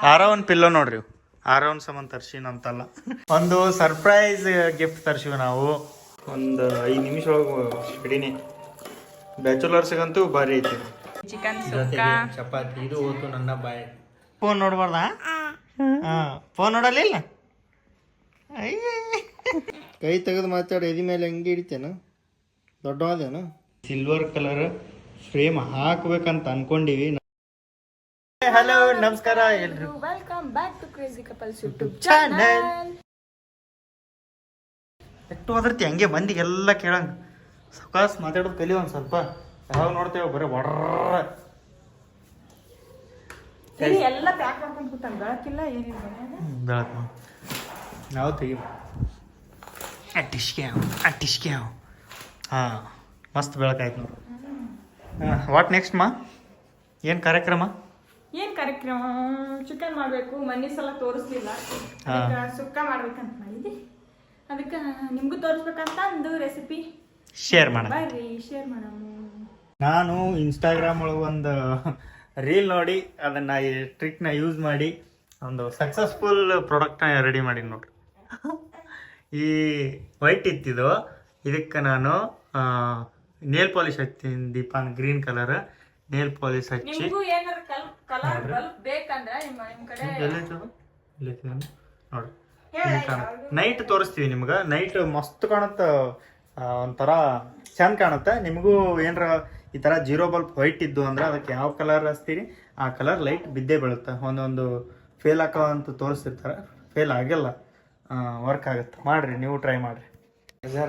ಆರವನ್ pillow ನೋಡ್ರಿ, ಆರವನ್ ಸಂಬಂಧ ತರ್ಸಿನ ಅಂತಲ್ಲ, ಒಂದು ಸರ್ಪ್ರೈಸ್ ಗಿಫ್ಟ್ ತರ್ಸಿವಿ ನಾವು. ಒಂದು 5 ನಿಮಿಷ ಒಳಗೆ ಹಿಡೀನಿ. ಬ್ಯಾಚುಲರ್ಸ್ಗಂತೂ ಭಾರಿ ಐತಿ. ಚಿಕನ್ ಜೊತೆಗೆ ಚಪಾತಿ. ಇದು ಹೋತು ನನ್ನ ಬಾಯ್. ಫೋನ್ ನೋಡ್ಬಾರ್ದ? ಫೋನ್ ನೋಡಲಿಲ್ಲ. ಕೈ ತೆಗೆದು ಮಾತಾಡಿ. ಎದಿ ಮೇಲೆ ಹೆಂಗೆ ಹಿಡಿತೇನು? ದೊಡ್ಡವಾದೇನು? ಸಿಲ್ವರ್ ಕಲರ್ ಫ್ರೇಮ್ ಹಾಕ್ಬೇಕಂತ ಅನ್ಕೊಂಡಿವಿ. ಹಲೋ, ನಮಸ್ಕಾರ ಎಲ್ರು. Welcome back to crazy couples YouTube channel. ಎಷ್ಟು ಅದರ್ತಿ ಹಂಗೆ ಮಂದಿಗೆಲ್ಲ ಕೇಳಂಗ ಸಕಾಸ್ ಮಾತಾಡೋದು ಕಲಿ. ಒಂದು ಸ್ವಲ್ಪ ಯಾವಾಗ ನೋಡ್ತೇವೆ ಬರೀ ಒಡ್ರ ಎಲ್ಲ ಪ್ಯಾಕ್ ಮಾಡ್ಕೊಂಡು ಕೂತಾನ. ಬೆಳಕಿಲ್ಲ ಏನಿಲ್ಲ, ಬೆಳಕು ನಾವು ತೆಗಿ ಅಟ್ಟಿಸ್ಕೆ ಹಾಂ, ಮಸ್ತ್ ಬೆಳಕಾಯ್ತು ನೋಡಿ. ವಾಟ್ ನೆಕ್ಸ್ಟ್ ಮಾ? ಏನು ಕಾರ್ಯಕ್ರಮ? ಏನ್ ಕಾರ್ಯಕ್ರಮ? ಚಿಕನ್ ಮಾಡ್ಬೇಕು. ಮನೆ ಸಲ ತೋರಿಸ್ಲಿಲ್ಲ, ಸುಕ್ಕ ಮಾಡ್ಬೇಕಂತ ಮಾಡಿದ್ದೆ. ಅದಕ್ಕೆ ನಿಮ್ಗೂ ತೋರಿಸ್ಬೇಕಂತ ಒಂದು ರೆಸಿಪಿ ಶೇರ್ ಮಾಡೋಣ. ಬರ್ರಿ ಶೇರ್ ಮಾಡೋಣ. ನಾನು ಇನ್ಸ್ಟಾಗ್ರಾಮ್ ಒಳಗೆ ಒಂದು ರೀಲ್ ನೋಡಿ ಅದನ್ನ ಈ ಟ್ರಿಕ್ನ ಯೂಸ್ ಮಾಡಿ ಒಂದು ಸಕ್ಸಸ್ಫುಲ್ ಪ್ರಾಡಕ್ಟ್ನ ರೆಡಿ ಮಾಡಿ ನೋಡ್ರಿ. ಈ ವೈಟ್ ಇತ್ತಿದ್ದು, ಇದಕ್ಕೆ ನಾನು ನೇಲ್ ಪಾಲಿಶ್ ಹಚ್ತೀನಿ. ದೀಪಾನ್ ಗ್ರೀನ್ ಕಲರ್ ನೇಲ್ ಪಾಲಿಶ್ ಹಚ್ಚಿ ನೋಡ್ರಿ. ನೈಟ್ ತೋರಿಸ್ತೀವಿ ನಿಮ್ಗೆ. ನೈಟ್ ಮಸ್ತ್ ಕಾಣುತ್ತೆ, ಒಂಥರ ಚಂದ ಕಾಣುತ್ತೆ. ನಿಮಗೂ ಏನಾರ ಈ ಥರ ಜೀರೋ ಬಲ್ಬ್ ವೈಟ್ ಇದ್ದು ಅಂದ್ರೆ ಅದಕ್ಕೆ ಯಾವ ಕಲರ್ ಹಚ್ತೀರಿ ಆ ಕಲರ್ ಲೈಟ್ ಬಿದ್ದೇ ಬೀಳುತ್ತೆ. ಒಂದೊಂದು ಫೇಲ್ ಹಾಕೋ ಅಂತ ತೋರಿಸ್ತಿರ್ತಾರೆ, ಫೇಲ್ ಆಗಿಲ್ಲ, ವರ್ಕ್ ಆಗುತ್ತೆ. ಮಾಡಿರಿ, ನೀವು ಟ್ರೈ ಮಾಡಿರಿ.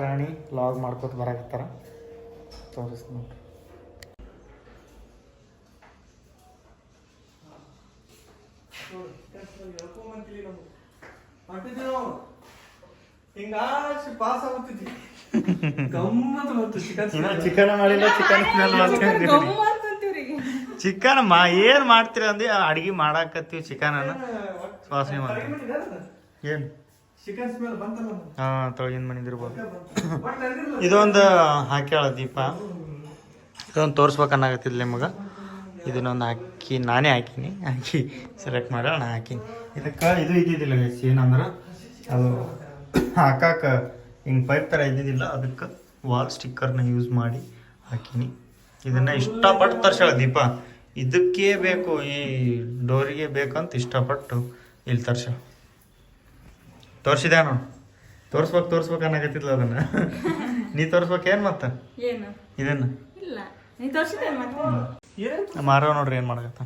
ರಾಣಿ ಲಾಗ್ ಮಾಡ್ಕೊತ ಬರಾಕತ್ತಾರ, ತೋರಿಸ್ತೀನಿ ನೋಡ್ರಿ. ಚಿಕನ್ ಮಾಡಿಲ್ಲ, ಚಿಕನ್ ಏನ್ ಮಾಡ್ತೀರ ಅಂದಿ ಅಡ್ಗಿ ಮಾಡಾಕತ್ತೀವಿ. ಚಿಕನ್ ವಾಸನೆ ಏನ್ ತೊಳಗಿನ ಮನಿದಿರ್ಬೋದು. ಇದೊಂದು ಹಾಕ್ಯಾಳ ದೀಪ, ಇದೊಂದು ತೋರ್ಸ್ಬೇಕನ್ನಾಗತ್ತಿದ್ಲ ನಿಮಗೆ. ಇದನ್ನೊಂದು ಹಾಕಿ ನಾನೇ ಹಾಕೀನಿ, ಹಾಕಿ ಸೆಲೆಕ್ಟ್ ಮಾಡಿ ನಾ ಹಾಕೀನಿ. ಇದಕ್ಕೆ ಇದು ಇದ್ದಿದ್ದಿಲ್ಲ ಗೈಸ್, ಏನಂದ್ರೆ ಅದು ಹಾಕಾಕ ಹಿಂಗೆ ಪೈಪ್ ಥರ ಇದ್ದಿದ್ದಿಲ್ಲ, ಅದಕ್ಕೆ ವಾಲ್ ಸ್ಟಿಕ್ಕರ್ನ ಯೂಸ್ ಮಾಡಿ ಹಾಕೀನಿ. ಇದನ್ನು ಇಷ್ಟಪಟ್ಟು ತರ್ಸಾಳ ದೀಪ. ಇದಕ್ಕೆ ಬೇಕು, ಈ ಡೋರಿಗೆ ಬೇಕಂತ ಇಷ್ಟಪಟ್ಟು ಇಲ್ಲಿ ತರ್ಸಾಳ. ತೋರಿಸಿದೆ ನೋಡಿ, ತೋರಿಸ್ಬೇಕು ಅನ್ನಕತ್ತಿದ್ಲ ಅದನ್ನು. ನೀ ತೋರಿಸ್ಬೇಕೇನು ಮತ್ತೆ ಇದನ್ನು? ಮಾರವ ನೋಡ್ರಿ ಏನು ಮಾಡಕತ್ತ.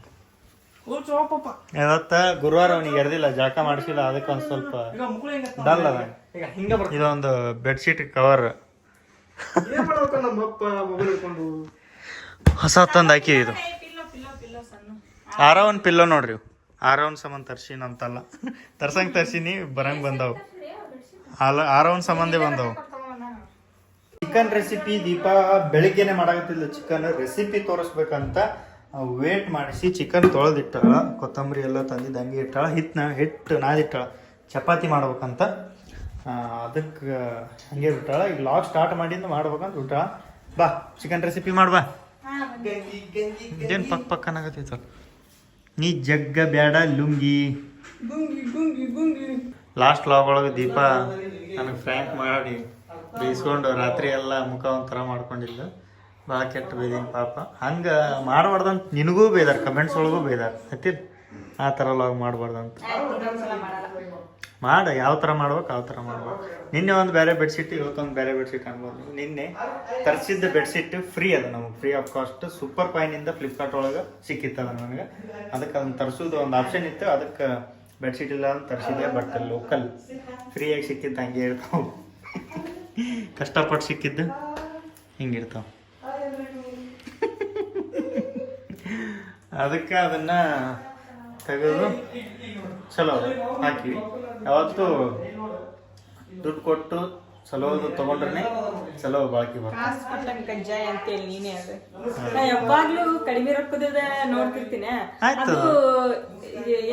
ಇವತ್ತ ಗುರುವಾರ ಅವನಿಗೆ ಎರ್ದಿಲ್ಲ, ಜಳಕ ಮಾಡಿಸಿಲ್ಲ, ಅದಕ್ಕೆ ಒಂದು ಸ್ವಲ್ಪ ಡಲ್ ಅದ. ಇದೊಂದು ಬೆಡ್ಶೀಟ್ ಕವರ್ ಹೊಸ ತಂದು ಹಾಕಿ. ಇದು ಆರವನ್ ಪಿಲ್ಲೋ ನೋಡ್ರಿ, ಆರವನ್ ಸಂಬಂಧ ತರ್ಸಿನ ಅಂತಲ್ಲ, ತರ್ಸಂಗೆ ತರ್ಸಿನಿ, ಬರಂಗೆ ಬಂದವು. ಆರವನ್ ಸಂಬಂಧೇ ಬಂದವು. ಚಿಕನ್ ರೆಸಿಪಿ ದೀಪ ಬೆಳಿಗ್ಗೆನೆ ಮಾಡಾಕತ್ತಿಲ್ಲ. ಚಿಕನ್ ರೆಸಿಪಿ ತೋರಿಸ್ಬೇಕಂತ ವೇಟ್ ಮಾಡಿಸಿ ಚಿಕನ್ ತೊಳೆದಿಟ್ಟಾಳ, ಕೊತ್ತಂಬರಿ ಎಲ್ಲ ತಂದಿದ್ದು ಹಂಗೆ ಇಟ್ಟಾಳ. ಹಿಟ್ಟು ನಾದಿಟ್ಟಾಳ, ಚಪಾತಿ ಮಾಡ್ಬೇಕಂತ. ಅದಕ್ಕೆ ಹಂಗೆ ಬಿಟ್ಟಾಳ. ಈಗ ಲಾಗ್ ಸ್ಟಾರ್ಟ್ ಮಾಡಿಂದ ಮಾಡ್ಬೇಕಂತ ಬಿಟ್ಟಾಳ. ಬಾ ಚಿಕನ್ ರೆಸಿಪಿ ಮಾಡ್ಬಾ. ಇದೇನು ಪಕ್ ಅನ್ನಾಗತ್ತೈತಲ್ಲ. ನೀ ಜಗ್ಗ ಬ್ಯಾಡ ಲುಂಗಿ. ಲಾಸ್ಟ್ ಲಾಗ್ ಒಳಗೆ ದೀಪ ನನಗೆ ಫ್ರ್ಯಾಂಕ್ ಮಾಡಿ ಬೇಯಿಸ್ಕೊಂಡು ರಾತ್ರಿ ಎಲ್ಲ ಮುಖ ಒಂಥರ ಮಾಡ್ಕೊಂಡಿಲ್ಲ. ಭಾಳ ಕೆಟ್ಟ ಬೇದೀನಿ ಪಾಪ. ಹಂಗೆ ಮಾಡಬಾರ್ದಂತ ನಿನಗೂ ಬೇದಾರ, ಕಮೆಂಟ್ಸ್ ಒಳಗೂ ಬೇದಾರ ಹತ್ತಿರ. ಆ ಥರ ಲಾಗ್ ಮಾಡಬಾರ್ದಂತ ಮಾಡ. ಯಾವ ಥರ ಮಾಡ್ಬೇಕು ಆ ಥರ ಮಾಡ್ಬೇಕು. ನಿನ್ನೆ ಒಂದು ಬೇರೆ ಬೆಡ್ಶೀಟ್, ಇವತ್ತೊಂದು ಬೇರೆ ಬೆಡ್ಶೀಟ್ ಅನ್ಬೋದು. ನಿನ್ನೆ ತರಿಸಿದ್ದ ಬೆಡ್ಶೀಟ್ ಫ್ರೀ ಅದ ನಮಗೆ, ಫ್ರೀ ಆಫ್ ಕಾಸ್ಟ್. ಸೂಪರ್ ಕಾಯಿನಿಂದ ಫ್ಲಿಪ್ಕಾರ್ಟ್ ಒಳಗೆ ಸಿಕ್ಕಿತ್ತದ ನನಗೆ. ಅದಕ್ಕೆ ಅದನ್ನು ತರಿಸೋದು ಒಂದು ಆಪ್ಷನ್ ಇತ್ತು. ಅದಕ್ಕೆ ಬೆಡ್ಶೀಟ್ ಇಲ್ಲ ಅಂತ ತರಿಸಿದೆ. ಬಟ್ ಲೋಕಲ್ ಫ್ರೀಯಾಗಿ ಸಿಕ್ಕಿದ್ದು ಹಂಗೆ ಇರ್ತಾವೆ. ಕಷ್ಟಪಟ್ಟು ಸಿಕ್ಕಿದ್ದು ಹಿಂಗಿರ್ತಾವ. ಅದಕ್ಕೆ ಅದನ್ನ ತೆಗೆದು ಚಲೋ ಹಾಕಿವಿ. ಯಾವತ್ತು ದುಡ್ಡು ಕೊಟ್ಟು ಚಲೋದು ತಗೊಂಡ್ರೆ ಚಲೋ ಬಾಕಿ ಬರ್ತದೆ. ಯಾವಾಗ್ಲೂ ಕಡಿಮೆ ರೊಕ್ಕದ ನೋಡ್ತಿರ್ತೀನಿ, ಅದು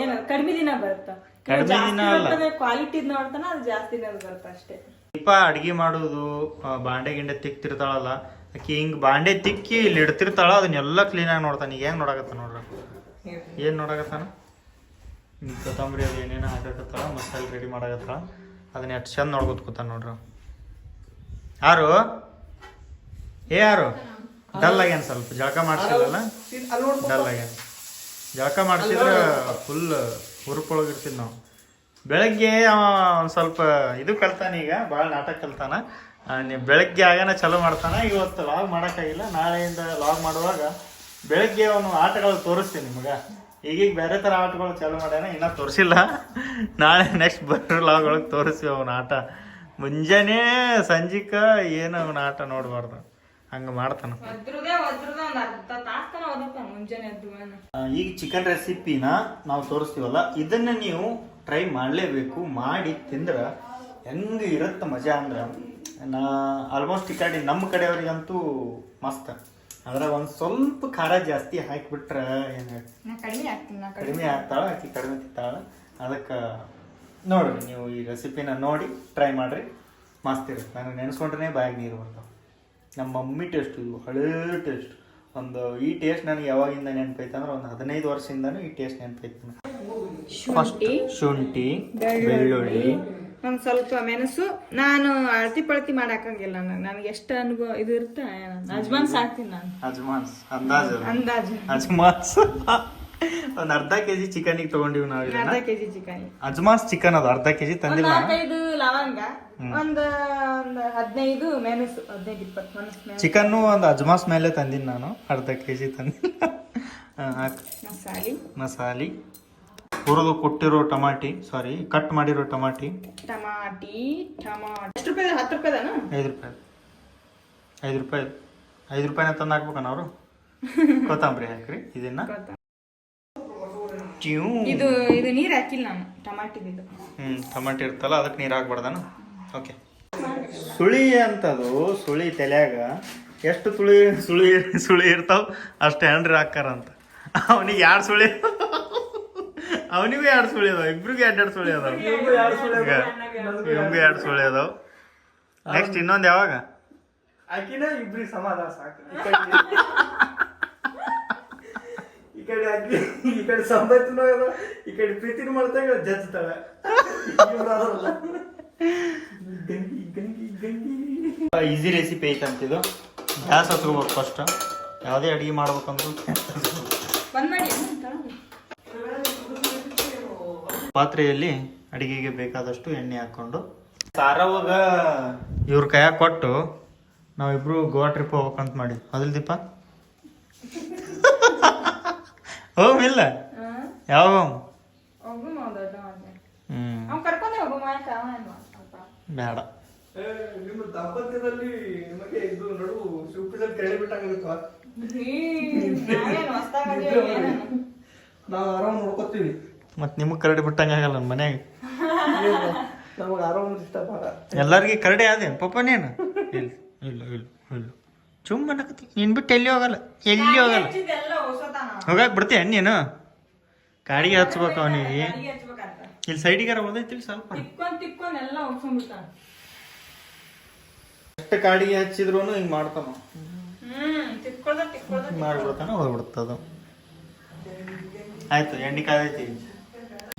ಏನು ಕಡಿಮೆ ದಿನ ಬರುತ್ತ. ಕಡಿಮೆ ದಿನ ಅಲ್ಲ, ಕ್ವಾಲಿಟಿ ನೋಡ್ತಾನ ಅದು ಜಾಸ್ತಿ ದಿನ ಬರುತ್ತ ಅಷ್ಟೇ. ದೀಪ ಅಡ್ಗೆ ಮಾಡೋದು, ಬಾಂಡೆ ಗಿಂಡೆ ತಿಕ್ತಿರ್ತಾಳಲ್ಲ ಆಕಿ, ಹಿಂಗ್ ಬಾಂಡೆ ತಿಕ್ಕಿ ಇಲ್ಲಿ ಇಡ್ತಿರ್ತಾಳ. ಅದನ್ನೆಲ್ಲ ಕ್ಲೀನಾಗಿ ನೋಡ್ತಾನೆ. ಈಗ ಹೆಂಗ್ ನೋಡಕತ್ತ ನೋಡ್ರ, ಏನ್ ನೋಡಕತ್ತಾನ ಕೊತ್ತಂಬರಿ ಅದು ಏನೇನು ಹಾಕಕತ್ತಾಳ ಮಸಾಲೆ ರೆಡಿ ಮಾಡಕತ್ತಾಳ ಅದನ್ನ ಎಷ್ಟು ಚಂದ ನೋಡ್ಕೊತ ಕೂತಾನ ನೋಡ್ರಿ ಯಾರು ಯಾರು ಡಲ್ ಆಗ್ಯಾನ ಸ್ವಲ್ಪ ಜಳಕ ಮಾಡ್ಸಿಲ್ಲಲ್ಲ ಡಲ್ ಆಗ್ಯಾನ ಜಳಕ ಮಾಡಿಸಿದ್ರೆ ಫುಲ್ ಹುರುಪೊಳಗಿರ್ತೀವಿ ನಾವು ಬೆಳಗ್ಗೆ ಒಂದು ಸ್ವಲ್ಪ ಇದು ಕಲ್ತಾನ ಈಗ ಭಾಳ ನಾಟಕ ಕಲ್ತಾನ ಬೆಳಗ್ಗೆ ಆಗನ ಚಲೋ ಮಾಡ್ತಾನ ಇವತ್ತು ಲಾಗ್ ಮಾಡೋಕ್ಕಾಗಿಲ್ಲ ನಾಳೆಯಿಂದ ಲಾಗ್ ಮಾಡುವಾಗ ಬೆಳಗ್ಗೆ ಅವನು ಆಟಗಳು ತೋರಿಸ್ತೀನಿ ನಿಮ್ಗೆ ಈಗೀಗ ಬೇರೆ ಥರ ಆಟಗಳು ಚಾಲೂ ಮಾಡ್ಯಾನ ಇನ್ನೂ ತೋರಿಸಿಲ್ಲ ನಾಳೆ ನೆಕ್ಸ್ಟ್ ಬರೋ ಲಾಗ್ ಒಳಗೆ ತೋರಿಸ್ತೀವಿ ಅವನ ಆಟ ಮುಂಜಾನೆ ಸಂಜಿಕ ಏನು ಅವನ ಆಟ ನೋಡಬಾರ್ದು ಹಂಗೆ ಮಾಡ್ತಾನ ಈಗ ಚಿಕನ್ ರೆಸಿಪಿನ ನಾವು ತೋರಿಸ್ತೀವಲ್ಲ ಇದನ್ನ ನೀವು ಟ್ರೈ ಮಾಡಲೇಬೇಕು ಮಾಡಿ ತಿಂದ್ರೆ ಹೆಂಗೆ ಇರುತ್ತೆ ಮಜಾ ಅಂದ್ರೆ ಆಲ್ಮೋಸ್ಟ್ ಈ ಕಡೆ ನಮ್ಮ ಕಡೆಯವ್ರಿಗಂತೂ ಮಸ್ತ್ ಅದ್ರ ಒಂದು ಸ್ವಲ್ಪ ಖಾರ ಜಾಸ್ತಿ ಹಾಕಿಬಿಟ್ರೆ ಏನು ಕಡಿಮೆ ಆಗ್ತಾಳ ಆಕಿ ಕಡಿಮೆ ತಿಂತಾಳ ಅದಕ್ಕೆ ನೋಡ್ರಿ ನೀವು ಈ ರೆಸಿಪಿನ ನೋಡಿ ಟ್ರೈ ಮಾಡಿರಿ ಮಸ್ತ್ ಇರುತ್ತೆ ನನಗೆ ನೆನೆಸ್ಕೊಂಡ್ರೆ ಬಾಯಿಗೆ ನೀರು ಬರ್ತಾವೆ ನಮ್ಮ ಮಮ್ಮಿ ಟೇಸ್ಟ್ ಇದು ಹಳೇ ಟೇಸ್ಟ್ ಒಂದು ಈ ಟೇಸ್ಟ್ ನನಗೆ ಯಾವಾಗಿಂದ ನೆನಪೈತೆ ಅಂದ್ರೆ ಒಂದು 15 ವರ್ಷದಿಂದನೂ ಈ ಟೇಸ್ಟ್ ನೆನಪೈತೆ ಫಸ್ಟ್ ಶುಂಠಿ ಬೆಳ್ಳುಳ್ಳಿ ಒಂದು ಸ್ವಲ್ಪ ಮೆಣಸು ನಾನು ಅಳತಿ ಪಳತಿ ಮಾಡಾಕಂಗಿಲ್ಲ ನನಗೆ ಎಷ್ಟು ಅನುಭವ ಇದು ಇರುತ್ತೆ ಅಜ್ಮಾನ್ಸ್ ಹಾಕ್ತೀನಿ ನಾನು ಅಜ್ಮಾನ್ಸ್ ಅಂದಾಜು ಅಜ್ಮಾನ್ಸ್ ಒಂದು ಅರ್ಧ ಕೆಜಿ ಚಿಕನಿಗೆ ತಗೊಂಡಿವಿ ನಾವು ಅರ್ಧ ಕೆಜಿ ಚಿಕನ್ ಅಜ್ಮಾನ್ಸ್ ಚಿಕನ್ ಅದು ಅರ್ಧ ಕೆಜಿ ತಂದಿಲ್ಲ 5 ಲವಂಗ ಒಂದು 15 ಮೆಣಸು 15-20 ಮೆಣಸು ಚಿಕನ್ನು ಒಂದು ಅಜ್ಮಾಸ್ ಮೇಲೆ ತಂದಿನಿ ನಾನು ಅರ್ಧ ಕೆಜಿ ತಂದಿಲ್ಲ ಮಸಾಲೆ ಹುರಿದು ಕೊಟ್ಟಿರೋ ಟಮಾಟಿ ಸಾರಿ ಕಟ್ ಮಾಡಿರೋ ಟಮಾಟಿ ಎಷ್ಟು ರೂಪಾಯಿ 10 ರೂಪಾಯಿದಾನ 5 ರೂಪಾಯಿನ ತಂದು ಹಾಕ್ಬೇಕಣ್ಣ ಅವರು ಕೊತ್ತಂಬರಿ ಹಾಕ್ರಿ ಇದನ್ನ ಇದು ನೀರು ಹಾಕಿಲ್ಲ ನಾನು ಟಮಾಟಿದು ಟಮಾಟಿ ಇರ್ತಲ್ಲ ಅದಕ್ಕೆ ನೀರು ಹಾಕ್ಬಾರ್ದಾನ ಓಕೆ ಸುಳಿ ಅಂತದು ಸುಳಿ ತಲೆಯಾಗ ಎಷ್ಟು ಸುಳಿ ಇರ್ತಾವ ಅಷ್ಟು ಹೆಂಡ್ರಿ ಹಾಕಾರಂತ ಅವನಿಗೆ 2 ಸುಳಿ ಅವನಿಗೂ 2 ಸುಳಿ ಅದಾವ ಇಬ್ರಿಗೂ 2 ಸುಳಿ ಅದಾವ ಇವಂಗೂ 2 ಸುಳಿ ಅದಾವ ನೆಕ್ಸ್ಟ್ ಇನ್ನೊಂದು ಯಾವಾಗ ಆಕಿನ ಇಬ್ರಿಗೆ ಸಮಾಧಾನ ಸಾಕು ಈ ಕಡೆ ಆಕಿ ಈ ಕಡೆ ಸಂಬಂಧನೂ ಈ ಕಡೆ ಪ್ರೀತಿನೂ ಮಾಡ್ತಾಗ ಜಜ್ತಾಳೆ ಈಸಿ ರೆಸಿಪಿ ಐತಂತಿದು ಗ್ಯಾಸ್ ಹಚ್ಕೋಬೇಕು ಫಸ್ಟ್ ಯಾವುದೇ ಅಡುಗೆ ಮಾಡ್ಬೇಕಂದ್ರೂ ಪಾತ್ರೆಯಲ್ಲಿ ಅಡಿಗೆಗೆ ಬೇಕಾದಷ್ಟು ಎಣ್ಣೆ ಹಾಕೊಂಡು ಸಾರವಾಗ ಇವ್ರ ಕೈಯಾಗ ಕೊಟ್ಟು ನಾವಿಬ್ರು ಗೋವಾ ಟ್ರಿಪ್ ಹೋಗ್ಬೇಕಂತ ಮಾಡಿ ಮೊದಲು ದೀಪ ಹೋಗಿಲ್ಲ ಯಾವ ಬೇಡ ನಿಮ್ಮ ದಾಂಪತ್ಯದಲ್ಲಿ ನಿಮಗೆ ಇದು ನಡು ಶಿವಪೂಜಲ್ಲಿ ಕೆಳಗೆ ಬಿಟ್ಟಾಗಿರುತ್ತ ನಾವು ಆರಾಮ್ ನೋಡ್ಕೊತೀವಿ ಮತ್ತೆ ನಿಮಗೆ ಕರಡಿ ಬಿಟ್ಟಂಗೆ ಆಗಲ್ಲ ನನ್ನ ಮನ್ಯಾಗ ನಮಗೆ ಆರಾಮ್ ಇಷ್ಟ ಬಾಳ ಎಲ್ಲರಿಗೆ ಕರಡಿ ಅದೇನು ಪಪ್ಪನೇನು ಇಲ್ಲ ಇಲ್ಲ ಇಲ್ಲ ಇಲ್ಲ ಚುಮ್ಮನ ನೀನು ಬಿಟ್ಟು ಎಲ್ಲಿ ಹೋಗಲ್ಲ ಹೋಗಕ್ಕೆ ಬಿಡ್ತೀಯ ನೀನು ಗಾಡಿಗೆ ಹಚ್ಬೇಕು ಅವನಿಗೆ ಇಲ್ಲಿ ಸೈಡಿಗಾರ ಓದೈತಿಲ್ಲ ಸ್ವಲ್ಪ ಎಷ್ಟು ಕಾಡಿಗೆ ಹಚ್ಚಿದ್ರು ಹಿಂಗೆ ಮಾಡ್ತಾನ ಮಾಡ್ಬಿಡ್ತಾನ ಹೋಗ್ಬಿಡ್ತದ ಆಯ್ತು ಎಣ್ಣೆ ಕಾದೈತಿ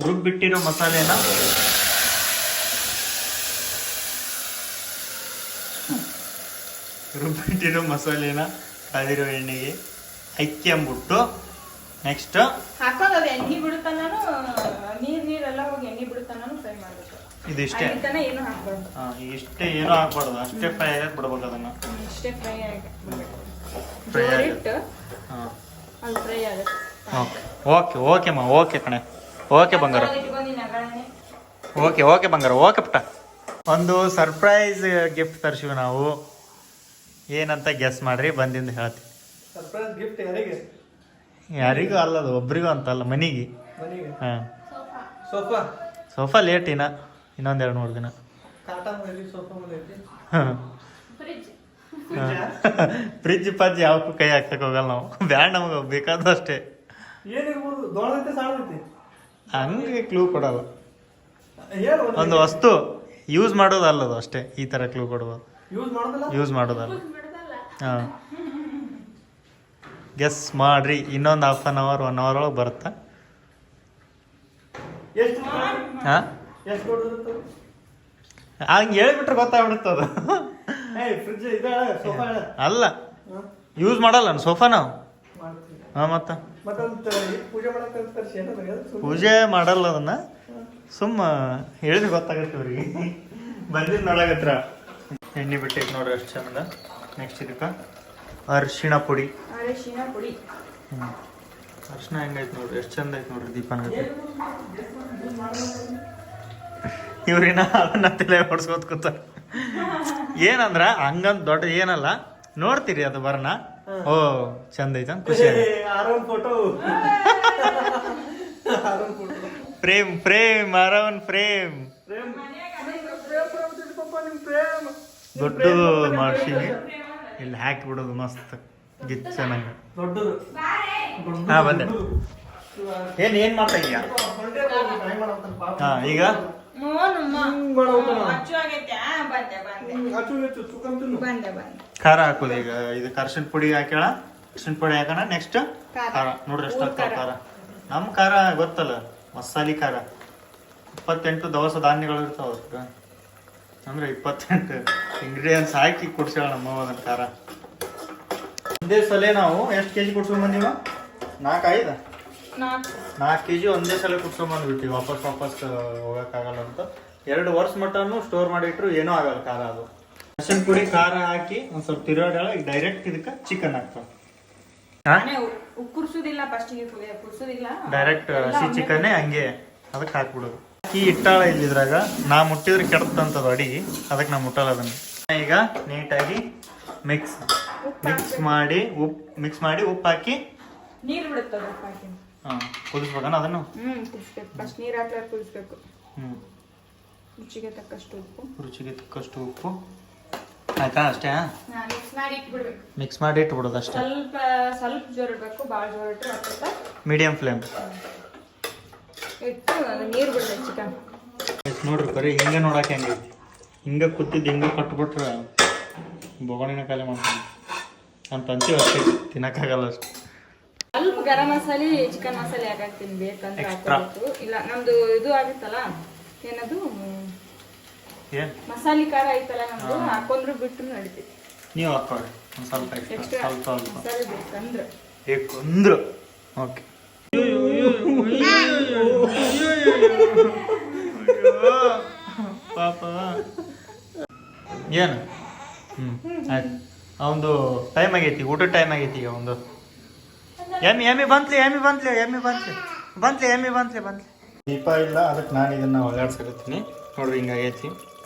ರುಬ್ಬಿಟ್ಟಿರೋ ಮಸಾಲೆನ ಕಾದಿರೋ ಎಣ್ಣೆಗೆ ಅಂದ್ಬಿಟ್ಟು ನೆಕ್ಸ್ಟ್ ಹಾಕೋದು ಅದು ಎಣ್ಣೆ ಬಿಡುತ್ತಾನು ನೀರೆಲ್ಲ ಹೋಗಿ ಎಣ್ಣೆ ಬಿಡುತ್ತಾನು ಫ್ರೈ ಮಾಡಬೇಕು ಇದಿಷ್ಟೇ ಏನು ಹಾಕ್ಬಾರ್ದು ಇಷ್ಟೇ ಏನು ಹಾಕ್ಬಾರ್ದು ಅಷ್ಟೇ ಫ್ರೈ ಆಗಕ್ಕೆ ಬಿಡ್ಬೇಕು ಅದನ್ನ ಇಷ್ಟೇ ಫ್ರೈ ಫ್ರೈ ಆಗಿಟ್ಟು ಅದು ಫ್ರೈ ಆಗುತ್ತೆ ಓಕೆ ಓಕೆ ಕಣೆ ಓಕೆ ಬಂಗಾರ ಓಕೆ ಬಂಗಾರ ಓಕೆ ಪುಟ್ಟ ಒಂದು ಸರ್ಪ್ರೈಸ್ ಗಿಫ್ಟ್ ತರಿಸಿವಿ ನಾವು ಏನಂತ ಗೆಸ್ ಮಾಡ್ರಿ ಬಂದಿಂದ ಹೇಳ್ತೀವಿ ಸರ್ಪ್ರೈಸ್ ಗಿಫ್ಟ್ ಯಾರಿಗೆ ಯಾರಿಗೂ ಅಲ್ಲದು ಒಬ್ರಿಗೂ ಅಂತಲ್ಲ ಮನೆಗೆ ಹಾಂ ಸೋಫಾ ಲೇಟ್ ಇನ್ನೊಂದು 2-3 ದಿನ ಫ್ರಿಜ್ ಪಜ್ ಯಾವಕ್ಕೂ ಕೈ ಹಾಕಕ್ಕೆ ಹೋಗಲ್ಲ ನಾವು ಬ್ಯಾಡ್ ನಮಗೆ ಬೇಕಾದಷ್ಟೇ ಏನಿರ್ಬೋದು ದೊಡ್ಡದೈತೆ ಸಾಣದೈತೆ ಹಂಗೆ ಕ್ಲೂ ಕೊಡಲ್ಲ ಒಂದು ವಸ್ತು ಯೂಸ್ ಮಾಡೋದಲ್ಲದು ಅಷ್ಟೇ ಈ ಥರ ಕ್ಲೂ ಕೊಡ್ಬೋದು ಯೂಸ್ ಮಾಡೋದಲ್ಲ ಹಾಂ ಗೆಸ್ ಮಾಡ್ರಿ ಇನ್ನೊಂದು 1/2 hour 1 hour ಒಳಗೆ ಬರುತ್ತಾ ಎಷ್ಟು ಹಾಂ ಎಷ್ಟು ಕೊಡೋದು ಹಂಗೆ ಹೇಳ್ಬಿಟ್ರೆ ಗೊತ್ತಾಗ್ಬಿಡುತ್ತದ. ಫ್ರಿಡ್ಜ್ ಇದೆ ಸೋಫಾ ಅಲ್ಲ ಯೂಸ್ ಮಾಡಲ್ಲ ನಾನು ಸೋಫಾ ನಾವು. ಮಾಡ್ತೀವಿ ಹಾಂ ಮತ್ತೆ ಮತ್ತೊಂದು ಪೂಜೆ ಮಾಡಕ್ಕೆ ತರಿಸಿ ಏನಾದ್ರು ಪೂಜೆ ಮಾಡಲ್ಲ ಅದನ್ನ, ಸುಮ್ಮ ಹೇಳಿದ್ರೆ ಗೊತ್ತಾಗತ್ತೆ ಅವ್ರಿಗೆ. ಬಂದಿದ್ದು ನೋಡಾಗತ್ರ ಎಣ್ಣೆ ಬಿಟ್ಟೈತೆ ನೋಡ್ರಿ ಎಷ್ಟು ಚಂದ. ನೆಕ್ಸ್ಟ್ ಇದಕ್ಕೆ ಅರಿಶಿಣ ಪುಡಿ. ಅರಿಶಿನ ಪುಡಿ. ಅರಿಶಿಣ ಹೆಂಗೈತೆ ನೋಡ್ರಿ, ಎಷ್ಟು ಚಂದ ಐತೆ ನೋಡ್ರಿ ದೀಪನ ಗತಿ. ಇವ್ರಿನ ಅದನ್ನ ತಲೆ ಹೊಡ್ಸ್ಕೊತ ಕೂತಾರ. ಏನಂದ್ರ ಹಂಗಂತ ದೊಡ್ಡ ಏನಲ್ಲ, ನೋಡ್ತೀರಿ ಅದು ಬರ್ನ. ಓ ಚಂದ ಐತ ಖುಷಿ ಆಗಿ. ಆರೋನ್ ಫೋಟೋ ಪ್ರೇಮ್ ಪ್ರೇಮ್ ಅರವನ್ ಪ್ರೇಮ್ ದೊಡ್ಡದು ಮಾಡ್ಸೀನಿ. ಇಲ್ಲಿ ಹಾಕಿ ಬಿಡೋದು ಮಸ್ತ್ ಗಿಚ್ಚ ನಂಗೆ. ದೊಡ್ಡದು ಹಾ ಬಂದೆ. ಏನ್ ಮಾಡ್ತಾ ಇದೀಯಾ? ಹಾ ಈಗ ಖಾರ ಹಾಕೋದು. ಈಗ ಇದಕ್ಕೆ ಅರ್ಶಿನ ಪುಡಿ ಹಾಕ್ಯಾಳ, ಅರ್ಶಿನ ಪುಡಿ ಹಾಕೋಣ. ನೆಕ್ಸ್ಟ್ ಖಾರ ನೋಡ್ರಿ ಎಷ್ಟು ಹಾಕ್ತಾವ ಖಾರ. ನಮ್ಮ ಖಾರ ಗೊತ್ತಲ್ಲ, ಮಸಾಲಿ ಖಾರ. 28 ದವಸ ಧಾನ್ಯಗಳು ಇರ್ತಾವ ಅದಕ್ಕೆ, ಅಂದ್ರೆ 28 ಇಂಗ್ರೀಡಿಯೆಂಟ್ಸ್ ಹಾಕಿ ಕುಡ್ಸ್ಯಾಳ ನಮ್ಮ ಅದನ್ನ ಖಾರ. ಒಂದೇ ಸಲ ನಾವು ಎಷ್ಟು ಕೆಜಿ ಕುಡ್ಸ್ಕೊಂಡ್ ಬಂದೀವ? 4 ಕೆಜಿ ಒಂದೇ ಸಲ ಕುಡ್ಸ್ಕೊಂಡ್ ಬಂದ್ಬಿಟ್ಟಿವಿ. ವಾಪಸ್ ಹೋಗಕ್ಕಾಗಲ್ಲ ಅಂತ 2 ವರ್ಷ ಮಟನು ಸ್ಟೋರ್ ಮಾಡಿಟ್ರು ಏನೂ ಆಗಲ್ಲ ಖಾರ. ಅದು ಅರ್ಶಿನ ಪುಡಿ ಖಾರ ಹಾಕಿ ಒಂದ್ ಸ್ವಲ್ಪ ತಿರುಗಾಡ. ಈಗ ಡೈರೆಕ್ಟ್ ಇದಕ್ಕೆ ಚಿಕನ್ ಹಾಕ್ತಾವ. ಕುರ್ಸುದಿಲ್ಲ, ಫಸ್ಟಿಗೆ ಕುರ್ಸುದಿಲ್ಲ, ಡೈರೆಕ್ಟ್ ಹಸಿ ಚಿಕನ್ನೇ ಹಂಗೆ ಅದಕ್ಕೆ ಹಾಕ್ಬಿಡೋದು. ಈ ಇಟ್ಟಾಳ ಇಲ್ಲಿದ್ರಾಗ ನಾ ಮುಟ್ಟಿದ್ರೆ ಕೆಡ್ತಂತದ ಅಡಿಗೆ, ಅದಕ್ಕೆ ನಾ ಮುಟ್ಟಲ್ಲ ಅದನ್ನ. ಈಗ ನೀಟಾಗಿ ಮಿಕ್ಸ್ ಮಾಡಿ ಉಪ್ಪು ಹಾಕಿ ನೀರು ಬಿಡುತ್ತದ ಹಾಕಿ ಕುದಿಸ್ಬೇಕನ್ನ ಅದನ್ನು. ಕುದಿಸ್ಬೇಕು. ಫಸ್ಟ್ ನೀರು ಹಾಕ್ಲಾರ ಕುದಿಸ್ಬೇಕು. ರುಚಿಗೆ ತಕ್ಕಷ್ಟು ಉಪ್ಪು ಆಯ್ತಾ? ಅಷ್ಟೇ. ಮಿಕ್ಸ್ ಮಾಡಿ ಇಟ್ಬಿಡೋದು ಅಷ್ಟೇ. ಸ್ವಲ್ಪ ಜೋರ್ ಇಡ್ಬೇಕು, ಭಾಳ ಜೋರ್ ಇಟ್ಟರೆ ಆಗ್ತದ. ಮೀಡಿಯಂ ಫ್ಲೇಮ್ ಇಟ್ಟು ನೀರು ಬಿಡ್ಬೇಕು ಚಿಕನ್. ನೋಡ್ರಿ ಬರೀ ಹಿಂಗೆ ನೋಡಕ್ಕೆ ಹೆಂಗೈತಿ. ಹಿಂಗೆ ಕೂತಿದ್ದು ಹಿಂಗೆ ಕಟ್ಬಿಟ್ರೆ ಬೊಗಣಿನ ಕಾಲೇ ಮಾಡ್ತೀನಿ ಅಂತ ಅಂತೀವಿ ಅಷ್ಟೇ, ತಿನ್ನಕ್ಕಾಗಲ್ಲ ಅಷ್ಟು. ಸ್ವಲ್ಪ ಗರಂ ಮಸಾಲೆ, ಚಿಕನ್ ಮಸಾಲೆ ಹಾಕಾಕ್ತೀನಿ ಬೇಕಂದ್ರೆ ಹಾಕೋಬೇಕು. ಇಲ್ಲ ನಮ್ದು ಇದು ಆಗುತ್ತಲ್ಲ, ಏನದು ಮಸಾಲೆ ಖಾರ ಐತಲ್ಲ ನಮ್ದು, ಹಾಕೊಂಡ್ರು ಬಿಟ್ಟು ನಡಿತೈತಿ. ನೀವು ಹಾಕೊಳ್ಳಿ ಒಂದು ಸ್ವಲ್ಪ ಎಕ್ಸ್ಟ್ರಾ, ಸ್ವಲ್ಪ ಮಸಾಲೆ ಬೇಕಂದ್ರೆ ಬೇಕಂದ್ರೆ ಓಕೆ. ಪಾಪ ಏನು ಆಯ್ತು. ಅವಂದು ಟೈಮ್ ಆಗೈತಿ, ಊಟದ ಟೈಮ್ ಆಗೈತಿ. ಈಗ ಒಂದು ಎಮ್ಮಿ ಬಂತ್ಲಿ. ದೀಪ ಇಲ್ಲ, ಅದಕ್ಕೆ ನಾನು ಇದನ್ನ ಒಳ್ಳಾಡ್ಸಕತ್ತೀನಿ. ನೋಡ್ರಿ ಹಿಂಗಾಗೈತಿ,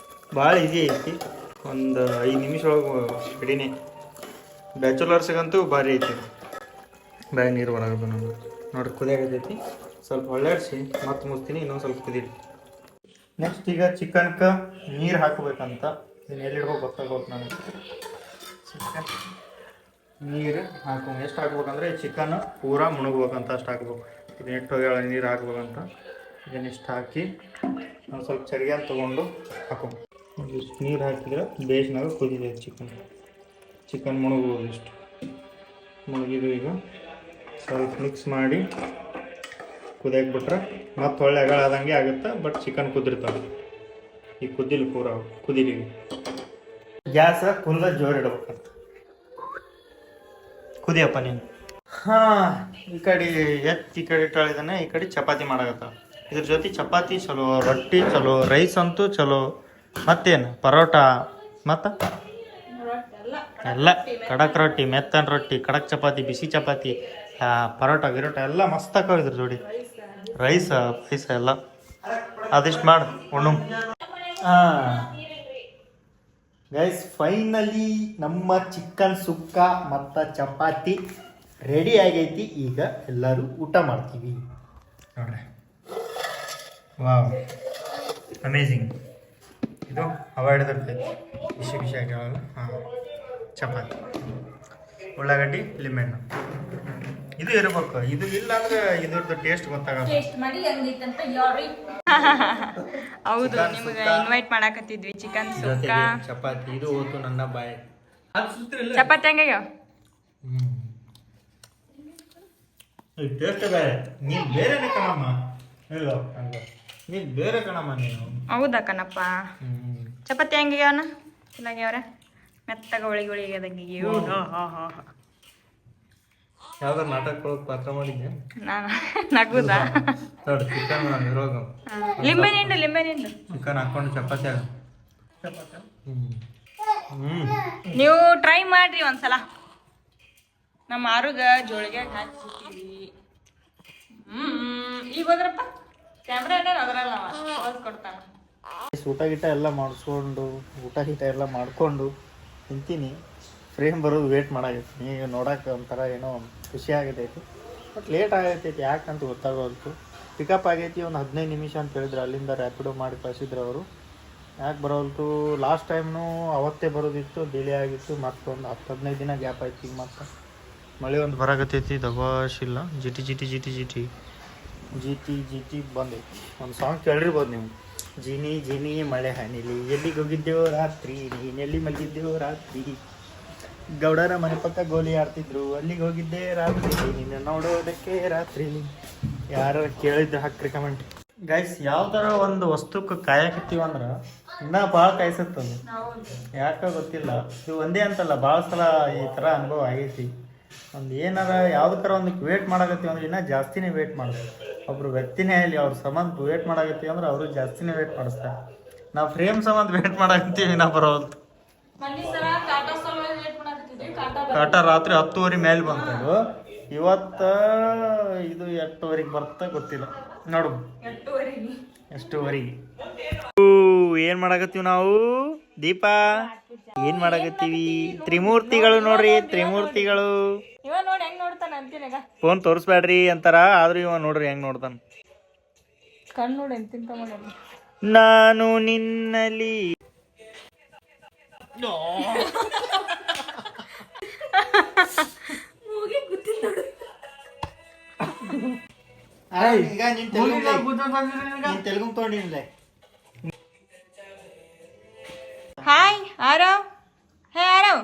ಭಾಳ ಈಸಿ ಐತಿ. ಒಂದು 5 ನಿಮಿಷ ಒಳಗೆ ರೆಡಿನೇ. ಬ್ಯಾಚುಲರ್ಸ್ಗಂತೂ ಭಾರಿ ಐತಿ. ಬ್ಯಾಗ್ ನೀರು ಬರೋದು ನಮ್ಗೆ. ನೋಡ್ರಿ ಕುದಿಯಾಗೈತಿ, ಸ್ವಲ್ಪ ಒಳ್ಳಾಡಿಸಿ ಮತ್ತೆ ಮುಚ್ತೀನಿ, ಇನ್ನೊಂದು ಸ್ವಲ್ಪ ಕುದೀಲಿ. ನೆಕ್ಸ್ಟ್ ಈಗ ಚಿಕನ್ಗೆ ನೀರು ಹಾಕಬೇಕಂತ. ಇದನ್ನ ಎಲ್ಲಿಡ್ಬೇಕು ಗೊತ್ತಾಗೋದು ನನಗೆ. ಚಿಕನ್ ನೀರು ಹಾಕೋ ಎಷ್ಟು ಹಾಕ್ಬೇಕಂದ್ರೆ ಚಿಕನ್ ಪೂರಾ ಮುಣಗ್ಬೇಕಂತ ಅಷ್ಟು ಹಾಕ್ಬೇಕು. ಇದನ್ನ ಇಟ್ಟು ನೀರು ಹಾಕ್ಬೇಕಂತ. ಇದನ್ನಿಷ್ಟು ಹಾಕಿ ಒಂದು ಸ್ವಲ್ಪ ಚರಿಗಾಲ ತೊಗೊಂಡು ಹಾಕೋ. ಇಷ್ಟು ನೀರು ಹಾಕಿದ್ರೆ ಬೇಸ್ನಾಗ ಕುದಿದೆ ಚಿಕನ್ ಮುಣಗ್ಬೋದು. ಇಷ್ಟು ಮುಣಗಿದು ಈಗ ಸ್ವಲ್ಪ ಮಿಕ್ಸ್ ಮಾಡಿ ಕುದಿಯಕ್ಕೆ ಬಿಟ್ರೆ ಮತ್ತೆ ಒಳ್ಳೆ ಅಗಳಾದಂಗೆ ಆಗುತ್ತೆ. ಬಟ್ ಚಿಕನ್ ಕುದಿರ್ತಾವೆ. ಈಗ ಕುದಿಲಿ ಪೂರ ಕುದಿಲಿ. ಗ್ಯಾಸ ಫುಲ್ಲ ಜೋರು ಇಡ್ಬೇಕಂತ. ಕುದಿಯಪ್ಪ ನೀನು. ಹಾಂ, ಈ ಕಡೆ ಈ ಕಡೆ ಇಟ್ಟಾಳಿದಾನೆ, ಈ ಕಡೆ ಚಪಾತಿ ಮಾಡಾಕತ್ತ. ಇದ್ರ ಜೊತೆ ಚಪಾತಿ ಚಲೋ, ರೊಟ್ಟಿ ಚಲೋ, ರೈಸ್ ಅಂತೂ ಚಲೋ. ಮತ್ತೇನು ಪರೋಟ, ಮತ್ತು ಎಲ್ಲ ಕಡಕ್ ರೊಟ್ಟಿ, ಮೆತ್ತನ ರೊಟ್ಟಿ, ಕಡಕ್ ಚಪಾತಿ, ಬಿಸಿ ಚಪಾತಿ, ಪರೋಟ ಗಿರೋಟ ಎಲ್ಲ ಮಸ್ತ್ ಹಾಕೋ ಇದ್ರ ಜೋಡಿ. ರೈಸ್ ಎಲ್ಲ ಅದಿಷ್ಟು ಮಾಡು ಉಣ್ಣು. ಗೈಸ್ ಫೈನಲಿ ನಮ್ಮ ಚಿಕನ್ ಸುಕ್ಕ ಮತ್ತು ಚಪಾತಿ ರೆಡಿ ಆಗೈತಿ. ಈಗ ಎಲ್ಲರೂ ಊಟ ಮಾಡ್ತೀವಿ ನೋಡ್ರಿ. Wow, amazing. ಇದು ಹವಾಡಿದಿರ್ತೈತಿ, ಬಿಸಿ ಆಗ್ಯಾವಲ್ಲ. ಹಾಂ, ಚಪಾತಿ, ಉಳ್ಳಾಗಡ್ಡಿ, ಲಿಂಬೆಹಣ್ಣು ಇದು ಇರ್ಬೇಕು. ಇದು ಇಲ್ಲ ಅಂದ್ರೆ ಇದ್ರದ್ದು ಟೇಸ್ಟ್ ಗೊತ್ತಾಗಲ್ಲ. ಹೌದು, ನಿಮ್ಗೆ ಇನ್ವೈಟ್ ಮಾಡಾಕತ್ತಿದ್ವಿ ಚಿಕನ್ ಸುಕ್ಕ ಚಪಾತಿ. ಇದು ಹೋತು ನನ್ನ ಬಾಯಿ. ಚಪಾತಿ ಹೆಂಗ ಟೇಸ್ಟ್ ಬೇರೆ, ನೀನು ಬೇರೆನೇ ಕಣಮ್ಮ. ಇಲ್ಲ ನೀನು ಬೇರೆ ಕಣಮ್ಮ ನೀನು. ಹೌದಾ ಕಣಪ್ಪ. ಚಪಾತಿ ಹೆಂಗಿಗ್ಯಾವನ ಚೆನ್ನಾಗ್ಯಾವ್ರ ಮೆತ್ತಗ ಒಳಿಗೆ ಯಾವ್ದಾರು ನಾಟಕಗಳಿಗೆ ಪಾತ್ರ ಮಾಡಿದ್ದೆ ನಾನು ನಗುದಾ. ನೋಡಿ ಚಿಕನ್ ರೋಗ ಲಿಂಬೆನಿಂಡು ಚಿಕನ್ ಹಾಕೊಂಡು ಚಪಾತಿ ಆಗ. ನೀವು ಟ್ರೈ ಮಾಡ್ರಿ ಒಂದ್ಸಲ. ನಮ್ಮ ಆರುಗ ಜೋಳಿಗೆ ಹಾಕ್ಬಿಟ್ಟಿವಿ. ಈಗ ಹೋದ್ರಪ್ಪ ಕ್ಯಾಮ್ರಾ ಏನಾರು ಅದರಲ್ಲ ಕೊಡ್ತಾನ. ಊಟ ಗೀಟ ಎಲ್ಲ ಮಾಡಿಸ್ಕೊಂಡು ಊಟ ಗೀಟ ಎಲ್ಲ ಮಾಡಿಕೊಂಡು ತಿಂತೀನಿ. ಫ್ರೇಮ್ ಬರೋದು ವೇಟ್ ಮಾಡಾಕೈತಿ. ಈಗ ನೋಡೋಕೆ ಒಂಥರ ಏನೋ ಖುಷಿ ಆಗತೈತಿ. ಬಟ್ ಲೇಟ್ ಆಗತೈತಿ ಯಾಕಂತ ಗೊತ್ತಾಗೋಲ್ತು. ಪಿಕಪ್ ಆಗೈತಿ ಒಂದು 15 ನಿಮಿಷ ಅಂತ ಹೇಳಿದ್ರು. ಅಲ್ಲಿಂದ ರ್ಯಾಪಿಡೋ ಮಾಡಿ ಕಳಿಸಿದ್ರು ಅವರು. ಯಾಕೆ ಬರೋಲ್ತು ಲಾಸ್ಟ್ ಟೈಮ್ನು ಅವತ್ತೇ ಬರೋದಿತ್ತು, ಡಿಲೇ ಆಗಿತ್ತು. ಮತ್ತೊಂದು 10-15 ದಿನ ಗ್ಯಾಪ್ ಆಯ್ತು. ಈಗ ಮತ್ತೆ ಮಳೆ ಒಂದು ಬರಾಕತ್ತೈತಿ. ದಬಾಶಿಲ್ಲ ಜಿಟಿ ಜಿಟಿ ಜಿಟಿ ಜಿಟಿ ಜಿಟಿ ಜಿಟಿ ಬಂದೈತಿ. ಒಂದು ಸಾಂಗ್ ಕೇಳಿರ್ಬೋದು ನೀವು. ಜಿನಿ ಜಿನಿ ಮಳೆ ಹನಿಲಿ ಎಲ್ಲಿಗೆ ಹೋಗಿದ್ದೆವು ರಾತ್ರಿ, ನೀನೆಲ್ಲಿ ಮಲಗಿದ್ದೆವು ರಾತ್ರಿ, ಗೌಡರ ಮನೆ ಪಕ್ಕ ಗೋಲಿ ಆಡ್ತಿದ್ರು ಅಲ್ಲಿಗೆ ಹೋಗಿದ್ದೆ ರಾತ್ರಿ, ನಿನ್ನ ನೋಡೋದಕ್ಕೆ ರಾತ್ರಿ. ಯಾರು ಕೇಳಿದ್ರೆ ಹಾಕ್ರಿ ಕಮೆಂಟ್. ಗೈಸ್ ಯಾವ ಥರ ಒಂದು ವಸ್ತುಕ್ಕೆ ಕಾಯಕತ್ತೀವಂದ್ರೆ ಇನ್ನೂ ಭಾಳ ಕಾಯಿಸುತ್ತದು. ಯಾಕೆ ಗೊತ್ತಿಲ್ಲ. ಇದು ಒಂದೇ ಅಂತಲ್ಲ, ಭಾಳ ಸಲ ಈ ಥರ ಅನುಭವ ಆಗೈತಿ. ಒಂದು ಏನಾರ ಯಾವ್ದಕ್ಕಾರ ಒಂದಕ್ಕೆ ವೇಟ್ ಮಾಡಕತ್ತೀವಿ ಅಂದ್ರೆ ಇನ್ನೂ ಜಾಸ್ತಿನೇ ವೇಟ್ ಮಾಡೋದು. ಒಬ್ರು ವ್ಯಕ್ತಿನೇ ಇಲ್ಲಿ ಅವ್ರ ಸಂಬಂಧ ವೇಟ್ ಮಾಡಕತ್ತೀವಿ ಅಂದ್ರೆ ಅವರು ಜಾಸ್ತಿನೇ ವೇಟ್ ಮಾಡಿಸ್ತಾರೆ. ನಾವು ಫ್ರೇಮ್ ಸಂಬಂಧ ವೇಟ್ ಮಾಡಕತ್ತೀವಿ ನಾ ಬರೋಲ್ತು. ಕಾಟ ರಾತ್ರಿ 10:00 ಮೇಲೆ ಬಂತದು. ಇವತ್ತು ಇದು 8:00 ಬರ್ತಾ ಗೊತ್ತಿಲ್ಲ. ನೋಡು 8:00. ಏನ್ ಮಾಡಕತ್ತೀವಿ ನಾವು ದೀಪಾ? ಏನ್ ಮಾಡಕತ್ತೀವಿ? ತ್ರಿಮೂರ್ತಿಗಳು ನೋಡ್ರಿ, ತ್ರಿಮೂರ್ತಿಗಳು. ಇವ ನೋಡಿ ಹೆಂಗ್ ನೋಡ್ತಾನ ಅಂತೀನಗ. ಫೋನ್ ತೋರಿಸ್ಬೇಡ್ರಿ ಅಂತಾರ, ಆದ್ರೂ ಇವ ನೋಡ್ರಿ ಹೆಂಗ್ ನೋಡ್ತಾನ. ಕಣ್ಣು ನೋಡಿ ಎಂತಿಂತ ಮಾಡಿ. ನಾನು ನಿನ್ನಲ್ಲಿ ತೆಲುಗು ತೊಗೊಂಡಿಲ್ಲ. ಹಾಯ್ ಆರವ್. ಹೇ ಆರವ್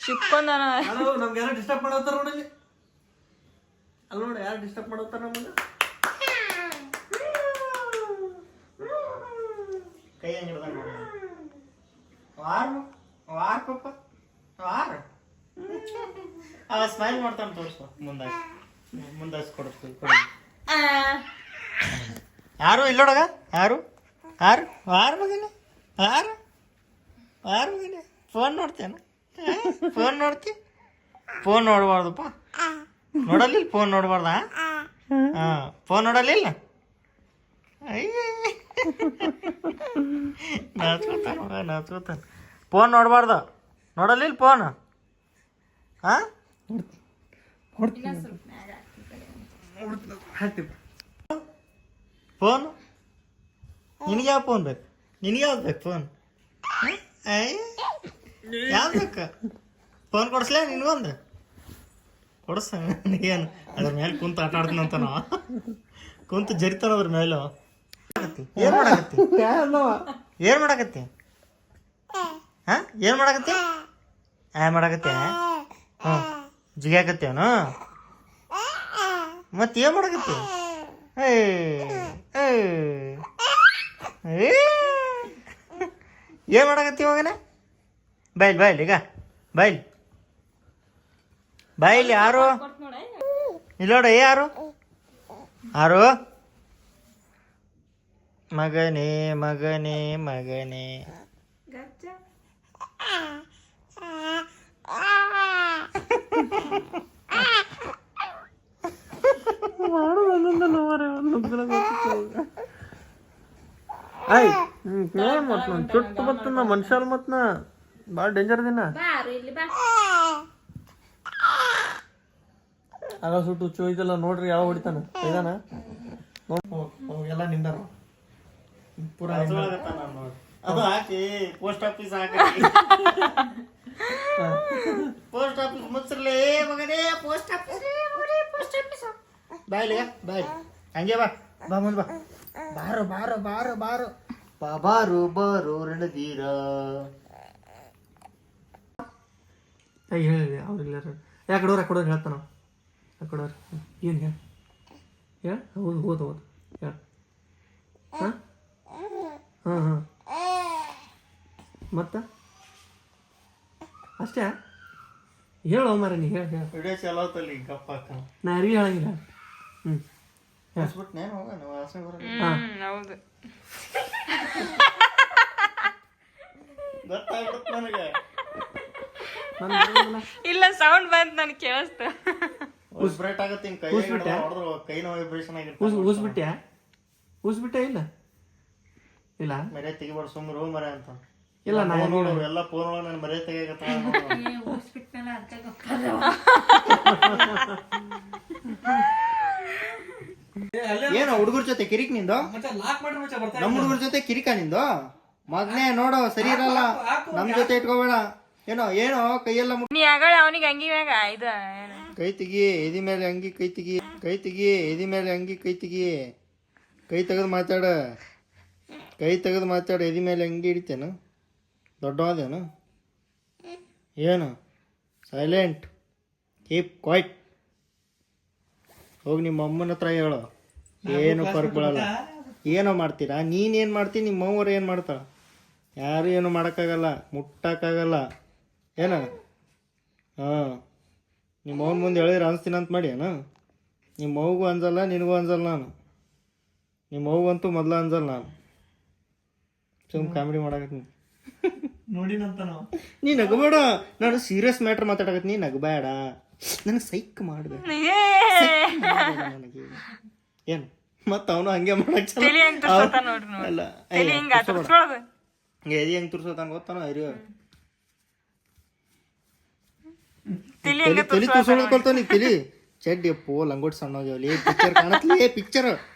ಸಿಕ್ಕೊಂಡನ. ನಮ್ಗೆ ಯಾರು ಡಿಸ್ಟರ್ಬ್ ಮಾಡತ್ತಾರ ನೋಡಿ. ಅಲ್ಲಿ ನೋಡಿ ಯಾರು ಡಿಸ್ಟರ್ಬ್ ಮಾಡತ್ತಾರ ನಮ್ಮನ್ನ. ಕೈ ಹೆಂಗಿಡ್ದ ವಾರ್ ವಾರ್ ಪಪ್ಪ ವಾರ್. ಅವ ಸ್ಮೈಲ್ ಮಾಡ್ತಾನೆ ತೋರಿಸು. ಮುಂದಾಸ್ಕೊಡ್ತೀವಿ. ಯಾರು ಇಲ್ಲೋಡಗ ಯಾರು ಯಾರು ಯಾರು ಮಗನ ಯಾರು ಯಾರು ಮಗನ ಫೋನ್ ನೋಡ್ತೇನೆ. ಫೋನ್ ನೋಡ್ತಿ? ಫೋನ್ ನೋಡ್ಬಾರ್ದಪ್ಪ. ನೋಡಲಿಲ್ಲ ಫೋನ್ ನೋಡ್ಬಾರ್ದ? ಹಾಂ ಫೋನ್ ನೋಡಲಿಲ್ಲ. ನಾಚ್ಕೋತಾನ ಮಗ, ನಾಚ್ಕೋತಾನ. ಫೋನ್ ನೋಡ್ಬಾರ್ದು. ನೋಡಲಿಲ್ಲ ಫೋನ್? ಹಾಂ ಫೋನ್ ನಿನಗೆ ಯಾವ ಫೋನ್ ಬೇಕು? ನಿನಗೆ ಯಾವ್ದು ಬೇಕು ಫೋನ್? ಯಾವ್ದು ಬೇಕು? ಫೋನ್ ಕೊಡಿಸ್ಲೇ ನಿನಗೊಂದು? ಕೊಡಿಸ. ಏನು ಅದ್ರ ಮೇಲೆ ಕುಂತು ಆಟ ಆಡ್ತೀನಂತ ನಾವು ಕುಂತು ಜರಿತಾನ ಅದ್ರ ಮೇಲೆ. ಏನು ಮಾಡಕತ್ತಿ? ಏನು ಮಾಡಕತ್ತಿ? ಹಾಂ ಏನು ಮಾಡಕತ್ತಿ? ಮಾಡಕತ್ತೆ? ಹ್ಞೂ ಜಿಗಾಕತ್ತೇವನು? ಮತ್ತೆ ಏನು ಮಾಡಕತ್ತಿ? ಏನು ಮಾಡಕತ್ತಿ ಮಗನ? ಬಾಯ್ಲಿ ಬಾಯ್ಲಿ ಈಗ ಬಾಯ್ಲಿ ಬಾಯ್ಲಿ. ಯಾರು ಇಲ್ಲೋಡ ಯಾರು ಯಾರು? ಮಗನೇ ಮಗನೇ ಮಗನೇ. ಚುಟ್ಟು ಬರ್ತನ ಮನುಷ್ಯ ಮತ್ ಭಾಳ ಡೇಂಜರ್ ದಿನ ಆಗ ಸುಟ್ಟು ಹುಚ್ಚು ಇದೆಲ್ಲ ನೋಡ್ರಿ ಯಾವ ಹೊಡಿತಾನ ಇದಾನ ಎಲ್ಲ ನಿಂದಾರ ಪೂರ ಅದು ಹಾಕಿ ಪೋಸ್ಟ್ ಆಫೀಸ್ ಹಾಕಿ ಪೋಸ್ಟ್ ಆಫೀಸ್ ಮುಚ್ಚರ್ಲೇ ಮಗನೇ. ಪೋಸ್ಟ್ ಆಫೀಸ್ ಬಾಯ್ಲಿ ಬಾಯ್ ಹಂಗೆ ಬಾ ಬಾ ಮುಂದೆ ಬಾ. ಬಾರೋ ಬಾರೋ ಬಾರೋ ಬಾರೋ ಬಾರು ಬಾರೋ ರಣಧೀರ. ಹೇಳಿ ಅವ್ರಿಲ್ಲ ಯಾಕಡೋರು ಯಾಕಡೋರು ಹೇಳ್ತಾನ. ಯಾಕಡೋರು ಏನು ಹೇಳ ಹೌದು ಹೌದು ಹೌದು ಹೇಳ ಮತ್ತೆ ಅಷ್ಟೇ ಹೇಳು ಮರ ನೀ ಹೇಳಿ ವಿಡಿಯೋ ಚಲೋತಲ್ಲಿ ಗಪ್ಪ ನಾ ಯಾರಿಗೂ ಹೇಳಂಗಿಲ್ಲ ಹ್ಞೂ ಹಸ್ಬಿಟ್ನೇನು ಹೋಗ ನೀವು ವಾಸನೆ ಬರಲ್ಲ ಹೌದು ಗೊತ್ತಾಗ್ಬಿಡುತ್ತೆ ನನಗೆ ಇಲ್ಲ ಸೌಂಡ್ ಬಂತು ನನಗೆ ಕೇಳಿಸ್ತು ವೈಬ್ರೇಟ್ ಆಗುತ್ತೆ ಹಿಂಗೆ ಕೈ ಹೊಡೆದ್ರು ಕೈನ ವೈಬ್ರೇಷನ್ ಆಗಿರುತ್ತೆ ಊಸ್ಬಿಟ್ಯಾ ಊಸ್ಬಿಟ್ಟೆ ಇಲ್ಲ ಇಲ್ಲ ಮರೆ ತೆಗಿಬಾರ್ದು ಸುಮ್ಮನೆ ಮರೆ ಅಂತ ಇಲ್ಲ ನಾ ನೋಡು ಎಲ್ಲ ಫೋನ್ ಒಳಗೆ ನಾನು ಮರೆ ತೆಗಿಯಕತ್ತ ಏನು ಹುಡುಗರ ಜೊತೆ ಕಿರಿಕ್ ನಿಂದು ನಮ್ಮ ಹುಡುಗರ ಜೊತೆ ಕಿರಿಕ ನಿಂದು ಮಗನೇ ನೋಡು ಸರಿ ಇರಲ್ಲ ನಮ್ ಜೊತೆ ಇಟ್ಕೋಬೇಡ ಏನೋ ಏನೋ ಕೈಯೆಲ್ಲ ನೀ ಆಗಳ ಅವನಿಗೆ ಅಂಗಿ ಮ್ಯಾಗ ಇದು ಕೈ ತೆಗಿ ಎದಿ ಮೇಲೆ ಅಂಗಿ ಕೈ ತೆಗಿ ಕೈ ತೆಗಿ ಎದಿ ಮೇಲೆ ಅಂಗಿ ಕೈ ತೆಗಿ ಕೈ ತೆಗೆದು ಮಾತಾಡ ಕೈ ತೆಗೆದು ಮಾತಾಡ ಎದಿ ಮೇಲೆ ಅಂಗಿ ಹಿಡಿತೇನು ದೊಡ್ಡವಾದೇನು ಏನು ಸೈಲೆಂಟ್ ಕೀಪ್ ಕ್ವೈಟ್ ಹೋಗಿ ನಿಮ್ಮ ಅಮ್ಮನ ಹತ್ರ ಹೇಳು ಏನು ಫರ್ಕ್ ಬೀಳಲ್ಲ ಏನೋ ಮಾಡ್ತೀರಾ ನೀನೇನು ಮಾಡ್ತೀನಿ ನಿಮ್ಮ ಅವ್ವರು ಏನು ಮಾಡ್ತಾಳ ಯಾರು ಏನು ಮಾಡೋಕ್ಕಾಗಲ್ಲ ಮುಟ್ಟಕ್ಕಾಗಲ್ಲ ಏನ ಹಾಂ ನಿಮ್ಮ ಅವ್ನ ಮುಂದೆ ಹೇಳಿದ್ರೆ ಅನಿಸ್ತೀನಿ ಅಂತ ಮಾಡಿ ಏನು ನಿಮ್ಮ ಅವ್ಗೂ ಅಂಜಲ್ಲ ನಿನಗೂ ಅಂಜಲ್ಲ ನಾನು ನಿಮ್ಮ ಅವ್ಗಂತೂ ಮೊದಲು ಅಂಜಲ್ಲ ನಾನು ಸುಮ್ ಕಾಮಿಡಿ ಮಾಡಕತ್ತೀನಿ ನೋಡಿನಂತ ನಾವು ನೀ ನಗಬೇಡ ನಾನು ಸೀರಿಯಸ್ ಮ್ಯಾಟ್ರ್ ಮಾತಾಡಕತ್ತೀನಿ ನೀ ನಗಬೇಡ ನನಗೆ ಸೈಕ್ ಮಾಡಿದೆ ನನಗೆ ಏನು ಮತ್ತು ಅವನು ಹಂಗೆ ಮಾಡಕ್ ಅಲ್ಲ ಎದಿ ಹೆಂಗೆ ತುರ್ಸೋತಾನ ಗೊತ್ತಾನ ಅರಿಯ ತಲಿ ತುರ್ಸೋಕೊಳ್ತಾವ ನೀ ತಲಿ ಚಡ್ಡಿ ಅಪ್ಪೋ ಲಂಗೋಟಿ ಸಣ್ಣ ಹೋಗ್ಯಾವಲ್ಲಿ ಪಿಕ್ಚರ್ ಕಾಣತ್ಲೇ ಪಿಕ್ಚರ್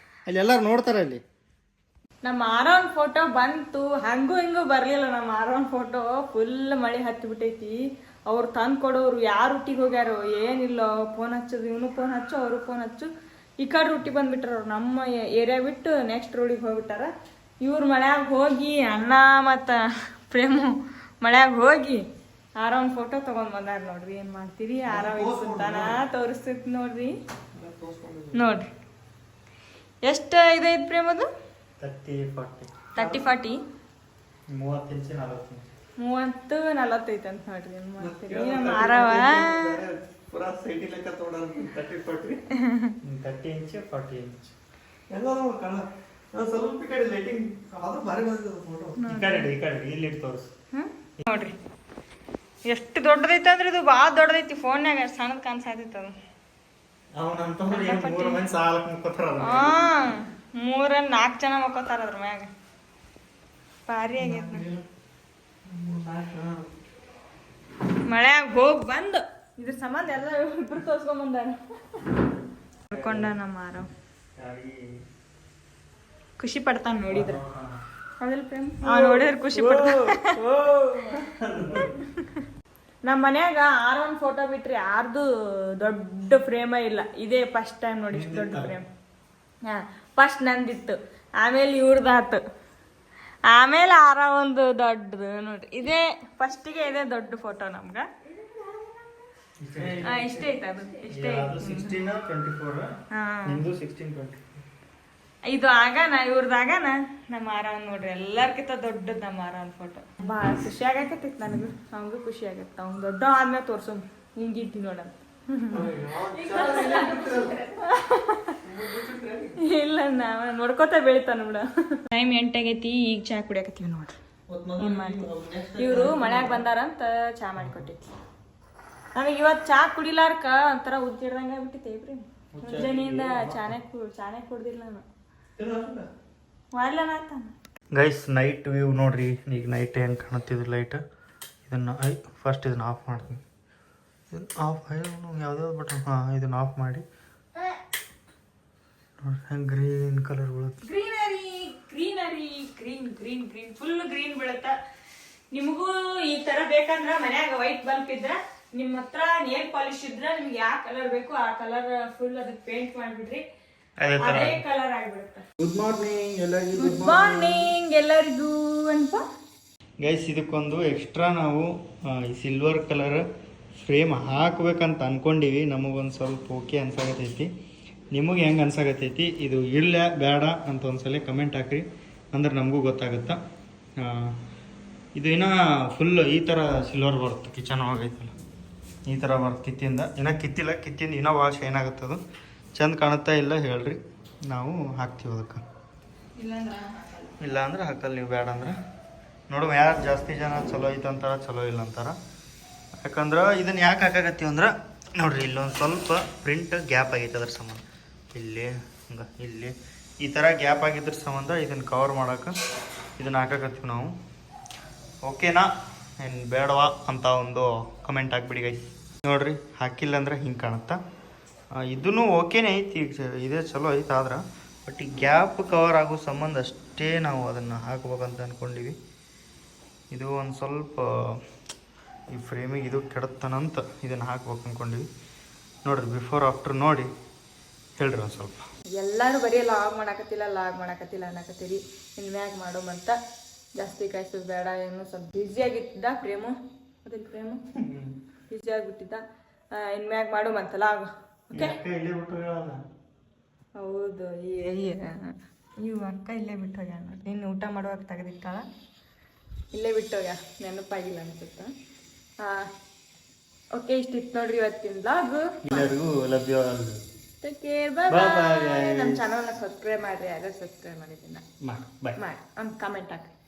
ಅಲ್ಲಿ ಎಲ್ಲಾರು ನೋಡ್ತಾರ ಅಲ್ಲಿ ನಮ್ಮ ಆರೋನ್ ಫೋಟೋ ಬಂತು ಹಂಗೂ ಹಿಂಗೂ ಬರ್ಲಿಲ್ಲ ನಮ್ಮ ಆರೋನ್ ಫೋಟೋ ಫುಲ್ ಮಳೆ ಹತ್ತಿ ಬಿಟ್ಟೈತಿ ಅವ್ರು ತಂದು ಕೊಡೋರು ಯಾರು ರೂಟಿಗೆ ಹೋಗ್ಯಾರೋ ಏನಿಲ್ಲ ಫೋನ್ ಹಚ್ಚೋದು ಇವನು ಫೋನ್ ಹಚ್ಚು ಅವರು ಫೋನ್ ಹಚ್ಚು ಈ ಕಡೆ ರೂಟಿಗೆ ಬಂದ್ಬಿಟ್ರ ಅವ್ರು ನಮ್ಮ ಏರಿಯಾ ಬಿಟ್ಟು ನೆಕ್ಸ್ಟ್ ರೋಡಿಗೆ ಹೋಗ್ಬಿಟ್ಟಾರ ಇವ್ರು ಮಳ್ಯಾಗ ಹೋಗಿ ಅಣ್ಣ ಮತ್ತು ಪ್ರೇಮು ಮಳ್ಯಾಗ ಹೋಗಿ ಆರಾಮ್ ಫೋಟೋ ತೊಗೊಂಡ್ ಬಂದಾರ ನೋಡ್ರಿ ಏನು ಮಾಡ್ತೀರಿ ಆರಾಮ್ ಇರ್ತಾನ ತೋರಿಸ್ತೈತಿ ನೋಡ್ರಿ ನೋಡ್ರಿ ಎಷ್ಟು ಇದೈತಿ ಪ್ರೇಮದು 30-40 30-40 ಐತೆ ಅಂತ ನೋಡ್ರಿ ಏನು ಮಾಡ್ತೀರಿ ನಮ್ಮ ಆರವ ನೋಡ್ರಿ ಎಷ್ಟು ದೊಡ್ಡದೈತೆ ಅಂದ್ರೆ ಇದು ಭಾಳ ದೊಡ್ಡದೈತಿ ಫೋನ್ಯಾಗ ಸಣ್ಣದ್ ಕಾಣಿಸತೈತಿ ಅದು 3-4 ಜನ ಮಕ್ಕೋತಾರ ಅದ್ರ ಮ್ಯಾಗ ಭಾರಿ ಆಗೈತಿ ಮಳ್ಯಾಗ ಹೋಗಿ ಬಂದು ಇದ್ರ ಸಂಬಂಧ ಎಲ್ಲ ಇಬ್ರು ತೋರ್ಸ್ಕೊಂಡ್ ಬಂದಾರ ನೋಡ್ಕೊಂಡ ನಮ್ಮ ಆರಾಮ್ ಖುಷಿ ಪಡ್ತಾನ ನೋಡಿದ್ರ ಅದಲ್ ಪ್ರೇಮ್ ನೋಡಿದ್ರ ಖುಷಿ ಪಡ್ತಾನ ನಮ್ಮ ಮನ್ಯಾಗ ಆರೊಂದು ಫೋಟೋ ಬಿಟ್ರಿ ಯಾರ್ದು ದೊಡ್ಡ ಫ್ರೇಮ ಇಲ್ಲ ಇದೇ ಫಸ್ಟ್ ಟೈಮ್ ನೋಡಿ ಇಷ್ಟು ದೊಡ್ಡ ಫ್ರೇಮ್ ಫಸ್ಟ್ ನಂದಿತ್ತು ಆಮೇಲೆ ಇವ್ರದಾತು ಆಮೇಲೆ ಒಂದು ದೊಡ್ಡದು ನೋಡ್ರಿ ಇದೇ ಫಸ್ಟಿಗೆ ಇದೇ ದೊಡ್ಡ ಫೋಟೋ ನಮ್ಗೆ ಇಷ್ಟೇ ಐತೆ ಅದು ಇಷ್ಟೇ ಇದು ಆಗಾನ ಇವ್ರದಾಗಾನ ನಮ್ಮ ಆರಾಮ್ ನೋಡ್ರಿ ಎಲ್ಲಾರ್ಕಿಂತ ದೊಡ್ಡದ್ ನಮ್ಮ ಆರಾಮ್ ಫೋಟೋ ಭಾಳ ಖುಷಿ ಆಗತ್ತೈತಿ ನನಗೂ ಅವಂಗೂ ಖುಷಿ ಆಗತ್ತ ಅವ್ನು ದೊಡ್ಡ ಆದ್ಮೇಲೆ ತೋರ್ಸು ಹಿಂಗಿಟ್ಟಿ ನೋಡಂತ ಇಲ್ಲ ನಾವ ನೋಡ್ಕೋತ ಬೆಳಿತಾನ ಬಿಡ ಟೈಮ್ 8 ಆಗೈತಿ ಈಗ ಚಾ ಕುಡಿಯಾಕತ್ತೀವಿ ನೋಡ್ರಿ ಏನ್ ಮಾಡ್ತೀವಿ ಇವ್ರು ಮಳ್ಯಾಗ ಬಂದಾರಂತ ಚಾ ಮಾಡಿಕೊಟ್ಟೈತಿ ನನಗೆ ಇವತ್ತು ಚಾ ಕುಡಿಲಾರ್ಕ ಒಂಥರ ಉದ್ದಿಡ್ದಂಗ ಆಗ್ಬಿಟ್ಟಿತ್ತೆ ಇಬ್ರಿ ಮುಂಜಾನೆಯಿಂದ ಚಾನೆ ಕುಡ್ದಿಲ್ಲ ನಾನು ಗೈಸ್ ನೈಟ್ ವ್ಯೂ ನೋಡ್ರಿ ಈಗ ನೈಟ್ ಹೆಂಗೆ ಕಾಣುತ್ತಿದ್ದು ಲೈಟ್ ಇದನ್ನು ಫಸ್ಟ್ ಇದನ್ನು ಆಫ್ ಮಾಡ್ತೀನಿ ಇದನ್ನು ಆಫ್ ಯಾವ್ದಾವ್ದು ಬಟನ್ ಇದನ್ನು ಆಫ್ ಮಾಡಿ ನೋಡ್ರಿ ಹೆಂಗೆ ಗ್ರೀನ್ ಕಲರ್ ಬೀಳುತ್ತೆ ಗ್ರೀನ್ ಫುಲ್ ಗ್ರೀನ್ ಬೀಳುತ್ತ ನಿಮಗೂ ಈ ತರ ಬೇಕಂದ್ರ ಮನ್ಯಾಗ ವೈಟ್ ಬಲ್ಪ್ ಇದ್ರ ನಿಮ್ಮ ಹತ್ರ ನೇಲ್ ಪಾಲಿಶ್ ಇದ್ರ ನಿಮ್ಗೆ ಯಾವ ಕಲರ್ ಬೇಕು ಆ ಕಲರ್ ಫುಲ್ ಅದಕ್ಕೆ ಪೇಂಟ್ ಮಾಡ್ಬಿಡ್ರಿ ಅದೇ ಕಲರ್ ಆಗಿಬಿಡುತ್ತೆ ಗುಡ್ ಮಾರ್ನಿಂಗ್ ಎಲ್ಲರಿಗೂ ಅನ್ಪ ಗೈಸ್ ಇದಕ್ಕೊಂದು ಎಕ್ಸ್ಟ್ರಾ ನಾವು ಈ ಸಿಲ್ವರ್ ಕಲರ್ ಫ್ರೇಮ್ ಹಾಕ್ಬೇಕಂತ ಅನ್ಕೊಂಡಿವಿ ನಮಗೊಂದು ಸ್ವಲ್ಪ ಓಕೆ ಅನ್ಸಾಗತೈತಿ ನಿಮಗೆ ಹೆಂಗೆ ಅನ್ಸಾಗತೈತಿ ಇದು ಇಲ್ಲ ಬೇಡ ಅಂತ ಒಂದ್ಸಲ ಕಮೆಂಟ್ ಹಾಕ್ರಿ ಅಂದ್ರೆ ನಮಗೂ ಗೊತ್ತಾಗುತ್ತಾ ಇದು ಇನ್ನೂ ಫುಲ್ ಈ ಥರ ಸಿಲ್ವರ್ ಬರುತ್ತೆ ಕಿಚನ್ ಹೋಗೈತಲ್ಲ ಈ ಥರ ಬರುತ್ತೆ ಕಿತ್ತಿಂದ ಇನ್ನೂ ಕಿತ್ತಿಲ್ಲ ಕಿತ್ತಿಂದ ಇನ್ನೂ ಭಾಳ ಶೈನ್ ಆಗುತ್ತೆ ಅದು ಚಂದ ಕಾಣುತ್ತಾ ಇಲ್ಲ ಹೇಳ್ರಿ ನಾವು ಹಾಕ್ತೀವಿ ಅದಕ್ಕೆ ಇಲ್ಲ ಅಂದ್ರೆ ಹಾಕಲ್ಲ ನೀವು ಬೇಡ ಅಂದ್ರೆ ನೋಡುವ ಯಾರು ಜಾಸ್ತಿ ಜನ ಚಲೋ ಐತೆ ಅಂತಾರ ಚಲೋ ಇಲ್ಲ ಅಂತಾರ ಯಾಕಂದ್ರೆ ಇದನ್ನು ಯಾಕೆ ಹಾಕಾಕತ್ತೀವಿ ಅಂದ್ರೆ ನೋಡ್ರಿ ಇಲ್ಲೊಂದು ಸ್ವಲ್ಪ ಪ್ರಿಂಟ್ ಗ್ಯಾಪ್ ಆಗೈತೆ ಅದ್ರ ಸಂಬಂಧ ಇಲ್ಲಿ ಹಂಗೆ ಇಲ್ಲಿ ಈ ಥರ ಗ್ಯಾಪ್ ಆಗಿದ್ರ ಸಂಬಂಧ ಇದನ್ನು ಕವರ್ ಮಾಡೋಕೆ ಇದನ್ನು ಹಾಕಾಕತ್ತೀವಿ ನಾವು ಓಕೆನಾ ಏನು ಬೇಡವಾ ಅಂತ ಒಂದು ಕಮೆಂಟ್ ಹಾಕ್ಬಿಡಿ ಗೈಸ್ ನೋಡ್ರಿ ಹಾಕಿಲ್ಲ ಅಂದ್ರೆ ಹಿಂಗೆ ಕಾಣುತ್ತಾ ಇದೂ ಓಕೆನೇ ಐತಿ ಇದೇ ಚಲೋ ಐತೆ ಆದ್ರೆ ಬಟ್ ಈ ಗ್ಯಾಪ್ ಕವರ್ ಆಗೋ ಸಂಬಂಧ ಅಷ್ಟೇ ನಾವು ಅದನ್ನು ಹಾಕ್ಬೇಕಂತ ಅಂದ್ಕೊಂಡಿವಿ ಇದು ಒಂದು ಸ್ವಲ್ಪ ಈ ಫ್ರೇಮಿಗೆ ಇದು ಕೆಡತ್ತನಂತ ಇದನ್ನು ಹಾಕ್ಬೇಕು ಅಂದ್ಕೊಂಡಿವಿ ನೋಡ್ರಿ ಬಿಫೋರ್ ಆಫ್ಟರ್ ನೋಡಿ ಹೇಳ್ರಿ ಒಂದು ಸ್ವಲ್ಪ ಎಲ್ಲರೂ ಬರೀ ಲಾಗ್ ಮಾಡಕತ್ತಿಲ್ಲ ಅನ್ನಕತ್ತೀರಿ ಇನ್ನು ಮ್ಯಾಗ ಮಾಡೋಮಂತ ಜಾಸ್ತಿ ಕಾಯಿಸೋದು ಬೇಡ ಏನು ಸ್ವಲ್ಪ ಬ್ಯುಸಿಯಾಗಿದ್ದ ಪ್ರೇಮು ಅದಿಲ್ಲ ಪ್ರೇಮು ಬ್ಯುಸಿ ಆಗಿಬಿಟ್ಟಿದ್ದ ಇನ್ನು ಮ್ಯಾಗ ಮಾಡೋಮಂತ ಲಾಗ್ ಓಕೆ ಹೌದು ಇವು ಅಕ್ಕ ಇಲ್ಲೇ ಬಿಟ್ಟು ಹೋಗ್ಯಾನ ನೋಡಿ ನೀನು ಊಟ ಮಾಡುವಾಗ ತೆಗೆದಿಟ್ಟಾಳ ಇಲ್ಲೇ ಬಿಟ್ಟು ಹೋಗ್ಯ ನೆನಪಾಗಿಲ್ಲ ಅನ್ಸುತ್ತೆ ಓಕೆ ಇಷ್ಟಿತ್ತು ನೋಡ್ರಿ ಇವತ್ತಿನ ಲಾಗ್ ಎಲ್ಲರಿಗೂ ಲಭ್ಯ ಟೇಕ್ ಕೇರ್ ಬಾಯ್ ನಮ್ಮ ಚಾನಲ್ನ ಸಬ್ಸ್ಕ್ರೈಬ್ ಮಾಡಿರಿ ಯಾರು ಸಬ್ಸ್ಕ್ರೈಬ್ ಮಾಡಿದ್ದೀನಿ ಮಾಡಿ ಮಾಡಿ ಒಂದು ಕಮೆಂಟ್ ಹಾಕಿ